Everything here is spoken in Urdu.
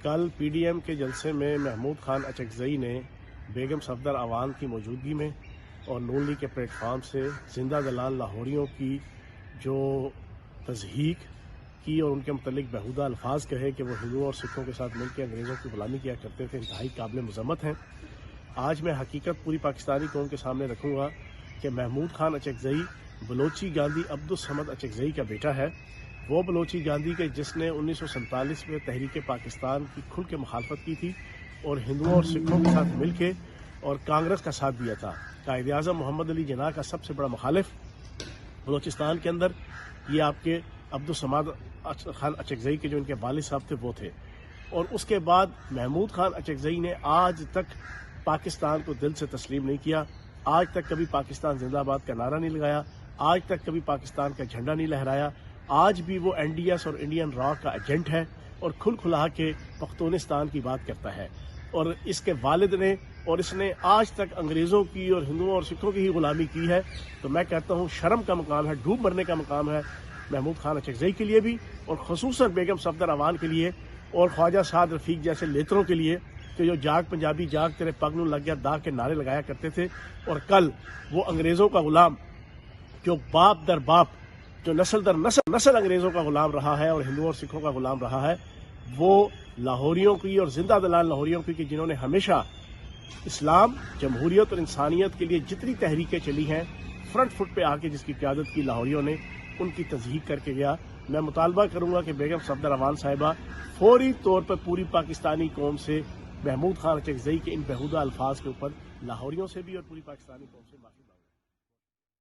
کل پی ڈی ایم کے جلسے میں محمود خان اچکزئی نے بیگم صفدر اعوان کی موجودگی میں اور نون لیگ کے پلیٹ فارم سے زندہ دلال لاہوریوں کی جو تضحیک کی اور ان کے متعلق بیہودہ الفاظ کہے کہ وہ ہندوؤں اور سکھوں کے ساتھ مل کے انگریزوں کی غلامی کیا کرتے تھے، انتہائی قابل مذمت ہیں۔ آج میں حقیقت پوری پاکستانی قوم کے سامنے رکھوں گا کہ محمود خان اچکزئی بلوچی گاندھی عبدالصمد اچکزئی کا بیٹا ہے، وہ بلوچی گاندھی کے جس نے 1947 میں تحریک پاکستان کی کھل کے مخالفت کی تھی اور ہندوؤں اور سکھوں کے ساتھ مل کے اور کانگریس کا ساتھ دیا تھا۔ قائد اعظم محمد علی جناح کا سب سے بڑا مخالف بلوچستان کے اندر یہ آپ کے عبدالصمد خان اچکزئی کے جو ان کے والد صاحب تھے وہ تھے، اور اس کے بعد محمود خان اچکزئی نے آج تک پاکستان کو دل سے تسلیم نہیں کیا، آج تک کبھی پاکستان زندہ آباد کا نعرہ نہیں لگایا، آج تک کبھی پاکستان کا جھنڈا نہیں لہرایا۔ آج بھی وہ این ڈی ایس اور انڈین را کا ایجنٹ ہے اور کھل کھلا کے پختونستان کی بات کرتا ہے، اور اس کے والد نے اور اس نے آج تک انگریزوں کی اور ہندوؤں اور سکھوں کی ہی غلامی کی ہے۔ تو میں کہتا ہوں شرم کا مقام ہے، ڈوب مرنے کا مقام ہے محمود خان اچکزئی کے لیے بھی، اور خصوصاً بیگم صفدر اعوان کے لیے اور خواجہ سعد رفیق جیسے لیتروں کے لیے کہ جو جاگ پنجابی جاگ تیرے پگ نوں لگ گیا داغ کے نعرے لگایا کرتے تھے، اور کل وہ انگریزوں کا غلام جو باپ در باپ جو نسل در نسل انگریزوں کا غلام رہا ہے اور ہندوؤں اور سکھوں کا غلام رہا ہے، وہ لاہوریوں کی اور زندہ دلال لاہوریوں کی کہ جنہوں نے ہمیشہ اسلام، جمہوریت اور انسانیت کے لیے جتنی تحریکیں چلی ہیں فرنٹ فٹ پہ آ کے جس کی قیادت کی لاہوریوں نے، ان کی تضحیک کر کے گیا۔ میں مطالبہ کروں گا کہ بیگم صفدر اعوان صاحبہ فوری طور پر پوری پاکستانی قوم سے محمود خان اچکزئی کے ان بیہودہ الفاظ کے اوپر لاہوریوں سے بھی اور پوری پاکستانی قوم سے